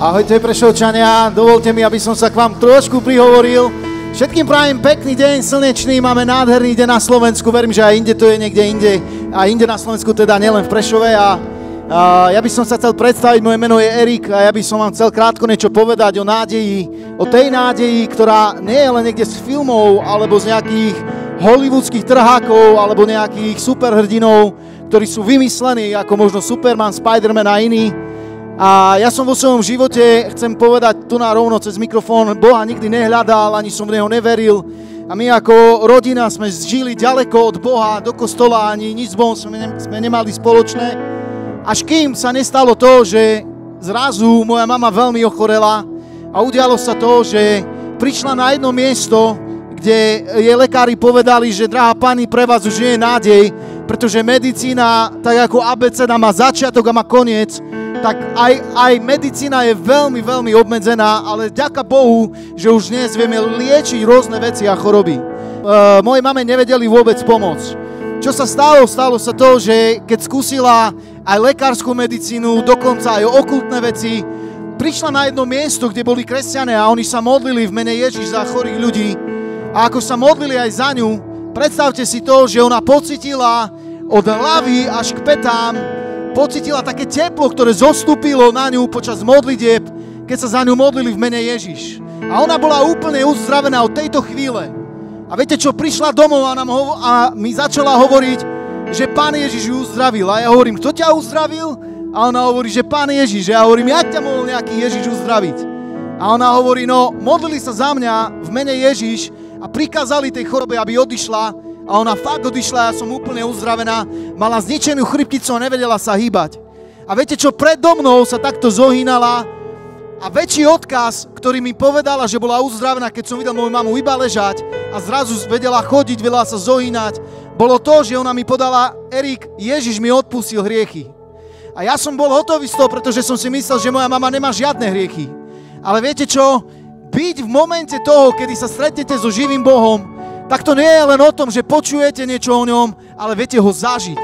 Ahojte Prešovčania, dovolte mi, aby som sa k vám trošku prihovoril. Všetkým prajem pekný deň, slnečný, máme nádherný deň na Slovensku, verím, že aj inde to je niekde inde, a inde na Slovensku teda nielen v Prešove. A ja by som sa chcel predstaviť, moje meno je Erik a ja by som vám chcel krátko niečo povedať o nádeji, o tej nádeji, ktorá nie je len niekde z filmov alebo z nejakých hollywoodských trhákov alebo nejakých superhrdinov, ktorí sú vymyslení ako možno Superman, Spiderman a iní. A ja som vo svojom živote, chcem povedať tu na rovno cez mikrofón, Boha nikdy nehľadal, ani som v Neho neveril. A my ako rodina sme žili ďaleko od Boha, do kostola, ani nič s Bohom sme nemali spoločné. Až kým sa nestalo to, že zrazu moja mama veľmi ochorela a udialo sa to, že prišla na jedno miesto, kde jej lekári povedali, že drahá pani, pre vás už nie je nádej, pretože medicína, tak ako abeceda má začiatok a má koniec, tak aj medicína je veľmi, veľmi obmedzená, ale vďaka Bohu, že už dnes vieme liečiť rôzne veci a choroby. Mojej mame nevedeli vôbec pomôcť. Čo sa stalo? Stalo sa to, že keď skúsila aj lekárskú medicínu, dokonca aj okultné veci, prišla na jedno miesto, kde boli kresťané a oni sa modlili v mene Ježiš za chorých ľudí. A ako sa modlili aj za ňu, predstavte si to, že ona pocitila od hlavy až k petám, pocitila také teplo, ktoré zostúpilo na ňu počas modlitieb, keď sa za ňu modlili v mene Ježiš. A ona bola úplne uzdravená od tejto chvíle. A viete čo, prišla domov a mi začala hovoriť, že Pán Ježiš ju uzdravil. A ja hovorím, kto ťa uzdravil? A ona hovorí, že Pán Ježiš. A ja hovorím, jak ťa mohol nejaký Ježiš uzdraviť? A ona hovorí, no, modlili sa za mňa v mene Ježiš a prikázali tej chorobe, aby odišla. A ona fakt odišla, ja som úplne uzdravená, mala zničenú chrbticu a nevedela sa hýbať. A viete čo, predo mnou sa takto zohýnala a väčší odkaz, ktorý mi povedala, že bola uzdravená, keď som videl moju mamu iba ležať a zrazu vedela chodiť, vedela sa zohýnať, bolo to, že ona mi podala, Erik, Ježiš mi odpustil hriechy. A ja som bol hotový z toho, pretože som si myslel, že moja mama nemá žiadne hriechy. Ale viete čo, byť v momente toho, kedy sa stretnete so živým Bohom, tak to nie je len o tom, že počujete niečo o ňom, ale viete ho zažiť.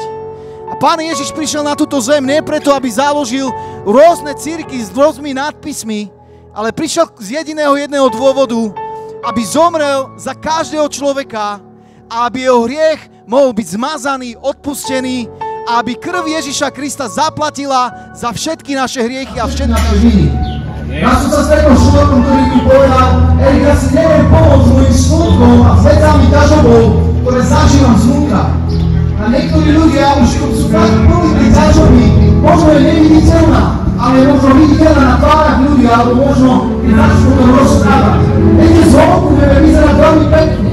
A Pán Ježiš prišiel na túto zem nie preto, aby založil rôzne cirky s rôznymi nadpismi, ale prišiel z jedného dôvodu, aby zomrel za každého človeka a aby jeho hriech mohol byť zmazaný, odpustený a aby krv Ježiša Krista zaplatila za všetky naše hriechy a všetky naše viny. Ja som sa stretol s človekom, ktorý mi povedal, Erik, ja si neviem pomôcť mojim smutkom a vecami ťažobou, ktoré zažívam zvnútra. A niektorí ľudia už sú tak plní tej ťažoby, možno je neviditeľná, ale je možno viditeľná na tvárach ľudí, alebo možno keď začnú to rozprávať. Viete, zvonku vieme vyzerať veľmi pekne,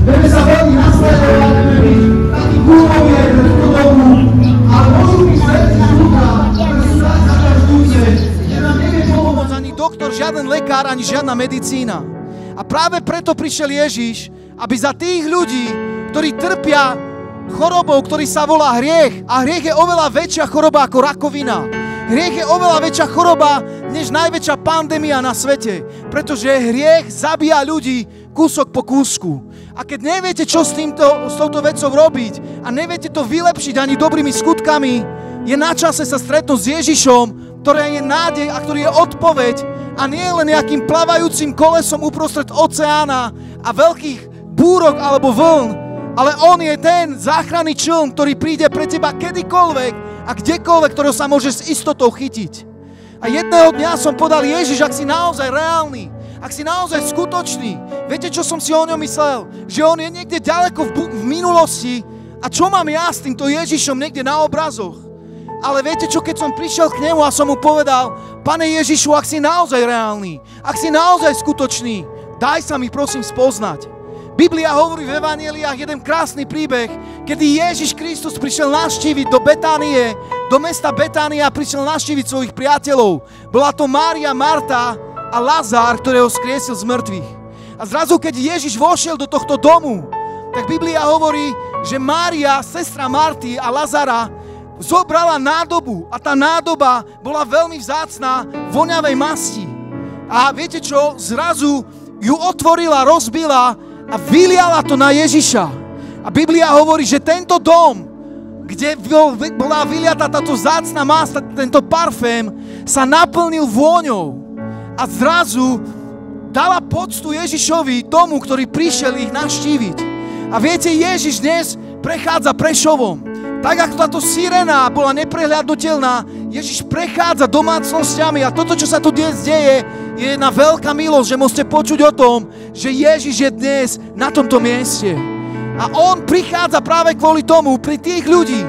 vieme sa veľmi nasledovať, vieme byť taký gumovie pre túto dobu, ale môžu byť veci zvnútra, ktoré sú tak zaťažujúce, že nám nevie pomôcť ani doktor, žiaden lekár, ani žiadna medicína. A práve preto prišiel Ježiš, aby za tých ľudí, ktorí trpia chorobou, ktorý sa volá hriech, a hriech je oveľa väčšia choroba ako rakovina. Hriech je oveľa väčšia choroba, než najväčšia pandémia na svete, pretože hriech zabíja ľudí kúsok po kúsku. A keď neviete, čo s touto vecou robiť a neviete to vylepšiť ani dobrými skutkami, je na čase sa stretnúť s Ježišom, ktorý je nádej a ktorý je odpoveď a nie len nejakým plavajúcim kolesom uprostred oceána a veľkých búrok alebo vln, ale on je ten záchranný čln, ktorý príde pre teba kedykoľvek a kdekoľvek, ktorého sa môžeš s istotou chytiť. A jedného dňa som podal, Ježiš, ak si naozaj reálny, ak si naozaj skutočný, viete, čo som si o ňom myslel? Že on je niekde ďaleko v minulosti a čo mám ja s týmto Ježišom niekde na obrazoch? Ale viete čo, keď som prišiel k nemu a som mu povedal, Pane Ježišu, ak si naozaj reálny, ak si naozaj skutočný, daj sa mi prosím spoznať. Biblia hovorí v evanjeliách jeden krásny príbeh, kedy Ježiš Kristus prišiel navštíviť do Betánie, do mesta Betánia a prišiel navštíviť svojich priateľov. Bola to Mária, Marta a Lazár, ktorého skriesil z mŕtvych. A zrazu, keď Ježiš vošiel do tohto domu, tak Biblia hovorí, že Mária, sestra Marty a Lazara, zobrala nádobu a tá nádoba bola veľmi vzácna, voňavej masti. A viete čo? Zrazu ju otvorila, rozbila a vyliala to na Ježiša. A Biblia hovorí, že tento dom, kde bola vyliata táto vzácna masta, tento parfém, sa naplnil vôňou. a zrazu dala poctu Ježišovi, tomu, ktorý prišiel ich navštíviť. A viete, Ježiš dnes prechádza Prešovom. Tak ako táto sirena bola neprehľadnutelná, Ježiš prechádza domácnosťami a toto, čo sa tu dnes deje, je jedna veľká milosť, že môžete počuť o tom, že Ježiš je dnes na tomto mieste. A on prichádza práve kvôli tomu pri tých ľudí,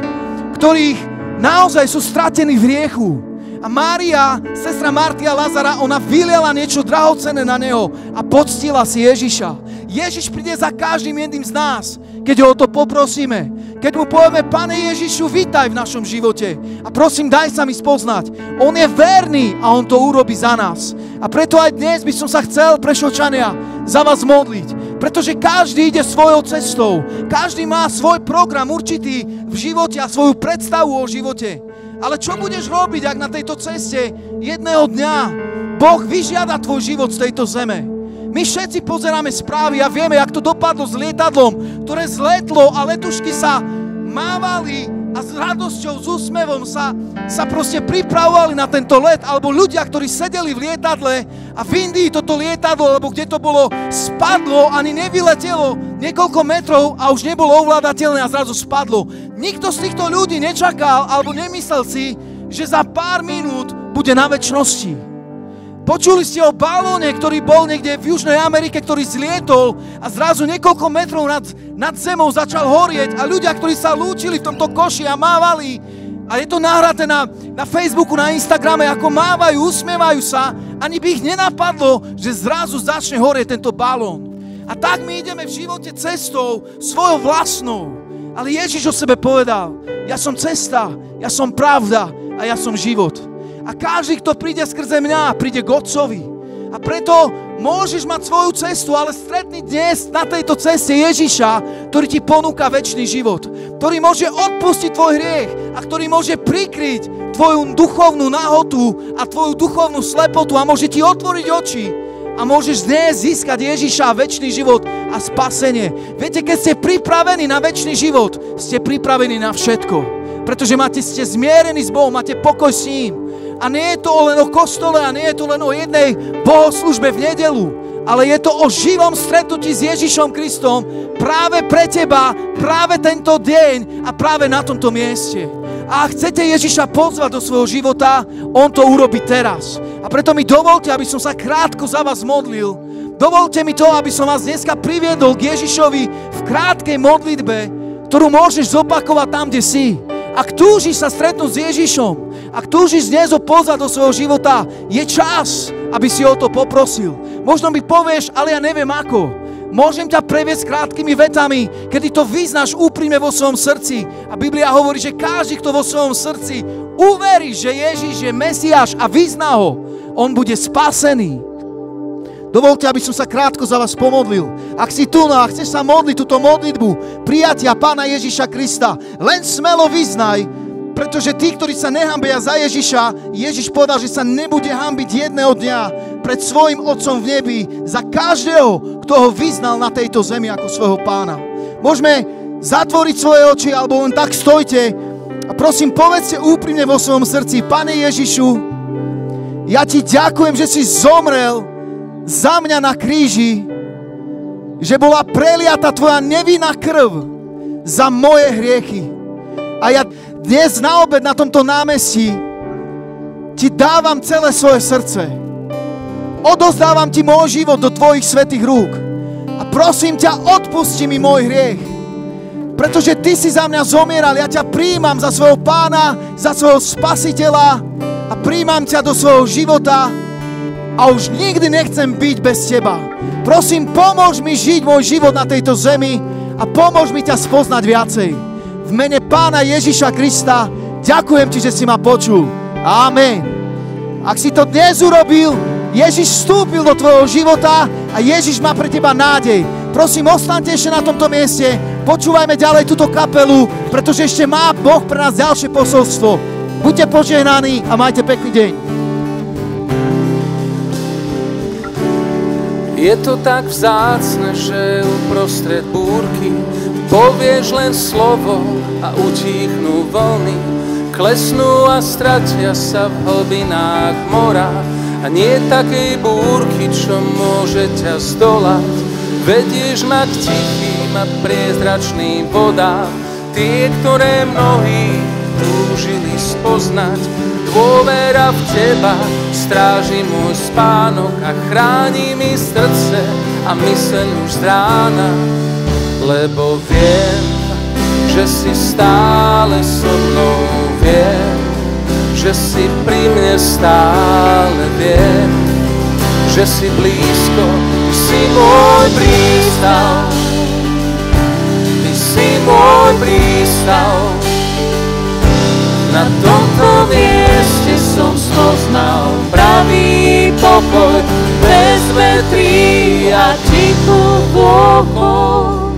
ktorých naozaj sú stratení v hriechu. A Mária, sestra Martia Lazara, ona vyliala niečo drahocenné na neho a poctila si Ježiša. Ježiš príde za každým jedným z nás, keď ho o to poprosíme. Keď mu povieme, Pane Ježišu, vítaj v našom živote. A prosím, daj sa mi spoznať. On je verný a on to urobí za nás. A preto aj dnes by som sa chcel, Prešovčania, za vás modliť. Pretože každý ide svojou cestou. Každý má svoj program určitý v živote a svoju predstavu o živote. Ale čo budeš robiť, ak na tejto ceste jedného dňa Boh vyžiada tvoj život z tejto zeme? My všetci pozeráme správy a vieme, jak to dopadlo s lietadlom, ktoré zletlo a letušky sa mávali a s radosťou, s úsmevom sa proste pripravovali na tento let. Alebo ľudia, ktorí sedeli v lietadle a v Indii toto lietadlo, alebo kde to bolo, spadlo, ani nevyletelo niekoľko metrov a už nebolo ovládateľné a zrazu spadlo. Nikto z týchto ľudí nečakal alebo nemyslel si, že za pár minút bude na večnosti. Počuli ste o balóne, ktorý bol niekde v Južnej Amerike, ktorý zlietol a zrazu niekoľko metrov nad zemou začal horieť a ľudia, ktorí sa lúčili v tomto koši a mávali, a je to nahraté na Facebooku, na Instagrame, ako mávajú, usmievajú sa, ani by ich nenapadlo, že zrazu začne horieť tento balón. A tak my ideme v živote cestou svojou vlastnou. Ale Ježiš o sebe povedal, ja som cesta, ja som pravda a ja som život. A každý, kto príde skrze mňa, príde k Otcovi. A preto môžeš mať svoju cestu, ale stretni dnes na tejto ceste Ježiša, ktorý ti ponúka večný život. Ktorý môže odpustiť tvoj hriech a ktorý môže prikryť tvoju duchovnú nahotu a tvoju duchovnú slepotu a môže ti otvoriť oči. A môžeš dnes získať Ježiša a večný život a spasenie. Viete, keď ste pripravení na večný život, ste pripravení na všetko. Pretože ste zmierení s Bohom, máte pokoj s ním. A nie je to len o kostole a nie je to len o jednej bohoslúžbe v nedeľu, ale je to o živom stretnutí s Ježišom Kristom práve pre teba, práve tento deň a práve na tomto mieste. A ak chcete Ježiša pozvať do svojho života, on to urobí teraz. A preto mi dovolte, aby som sa krátko za vás modlil. Dovolte mi to, aby som vás dneska priviedol k Ježišovi v krátkej modlitbe, ktorú môžeš zopakovať tam, kde si. Ak túžiš sa stretnúť s Ježišom, ak túžiš dnes ho pozvať do svojho života, je čas, aby si o to poprosil. Možno mi povieš, ale ja neviem ako. Môžem ťa previesť krátkými vetami, kedy to vyznáš úprimne vo svojom srdci. A Biblia hovorí, že každý, kto vo svojom srdci uverí, že Ježiš je Mesiáš a vyzná ho, on bude spasený. Dovolte, aby som sa krátko za vás pomodlil. Ak si tu a chceš sa modliť túto modlitbu prijatia Pána Ježiša Krista, len smelo vyznaj, pretože tí, ktorí sa nehambia za Ježiša, Ježiš povedal, že sa nebude hambiť jedného dňa pred svojim Otcom v nebi za každého, kto ho vyznal na tejto zemi ako svojho Pána. Môžeme zatvoriť svoje oči, alebo len tak stojte a prosím, povedzte úprimne vo svojom srdci, Pane Ježišu, ja ti ďakujem, že si zomrel za mňa na kríži, že bola preliata tvoja nevinná krv za moje hriechy. A ja dnes na obed na tomto námestí ti dávam celé svoje srdce. Odozdávam ti môj život do tvojich svätých rúk. A prosím ťa, odpusti mi môj hriech. Pretože ty si za mňa zomieral, ja ťa prijímam za svojho Pána, za svojho Spasiteľa a prijímam ťa do svojho života. A už nikdy nechcem byť bez teba. Prosím, pomôž mi žiť môj život na tejto zemi a pomôž mi ťa spoznať viacej. V mene Pána Ježiša Krista ďakujem ti, že si ma počul. Amen. Ak si to dnes urobil, Ježiš vstúpil do tvojho života a Ježiš má pre teba nádej. Prosím, ostaňte ešte na tomto mieste, počúvajme ďalej túto kapelu, pretože ešte má Boh pre nás ďalšie posolstvo. Buďte požehnaní a majte pekný deň. Je to tak vzácne, že uprostred búrky povieš len slovo a utíchnú vlny, klesnú a stratia sa v hlbinách mora a nie takej búrky, čo môže ťa zdolať. Vedieš ma k tichým a priezračným vodám, tie, ktoré mnohí túžili spoznať. Dôvera v teba stráži môj spánok a chráni mi srdce a myseľ už z rána, lebo viem, že si stále so mnou, viem, že si pri mne stále, viem, že si blízko, ty si môj prístav, ty si môj prístav. Na tomto mieste som spoznal pravý pokoj, bez vetrí a tichú pokoj.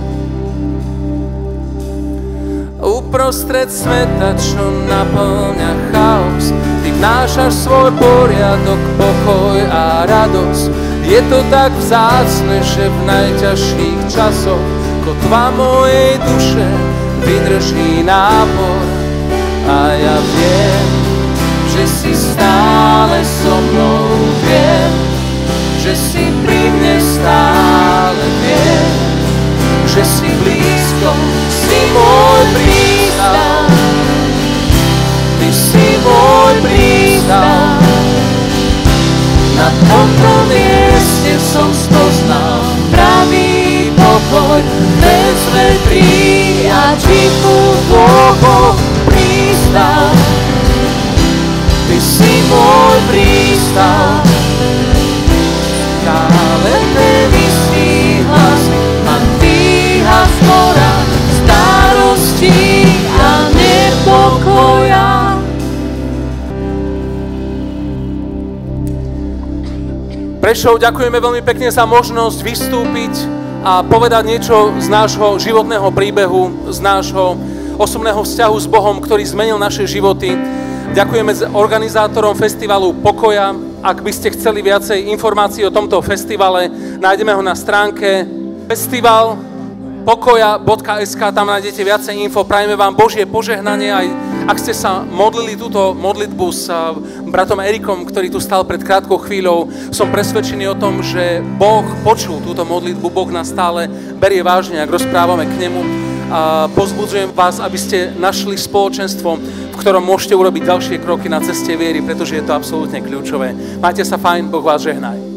Uprostred sveta, čo naplňa chaos, ty vnášaš svoj poriadok, pokoj a radosť. Je to tak vzácne, že v najťažších časoch kotva mojej duše vydrží nápor. A ja viem, že si stále so mnou, viem, že si pri mne stále, viem, že si blízko, si môj prístav, ty si môj prístav. Na tomto mieste som spoznal pravý pokoj, bez vetrí a tichú pokoj. Prístav, ty si môj prístav. Stále ten istý hlas ma dvíha z mora starosti a nepokoja. Prešov, ďakujeme veľmi pekne za možnosť vystúpiť a povedať niečo z nášho životného príbehu, z nášho osobného vzťahu s Bohom, ktorý zmenil naše životy. Ďakujeme organizátorom festivalu Pokoja. Ak by ste chceli viacej informácií o tomto festivale, nájdeme ho na stránke festivalpokoja.sk, tam nájdete viacej info. Prajeme vám Božie požehnanie, aj ak ste sa modlili túto modlitbu s bratom Erikom, ktorý tu stal pred krátkou chvíľou. Som presvedčený o tom, že Boh počul túto modlitbu, Boh nás stále berie vážne, ak rozprávame k nemu. A pozbudzujem vás, aby ste našli spoločenstvo, v ktorom môžete urobiť ďalšie kroky na ceste viery, pretože je to absolútne kľúčové. Majte sa fajn, Boh vás žehnaj.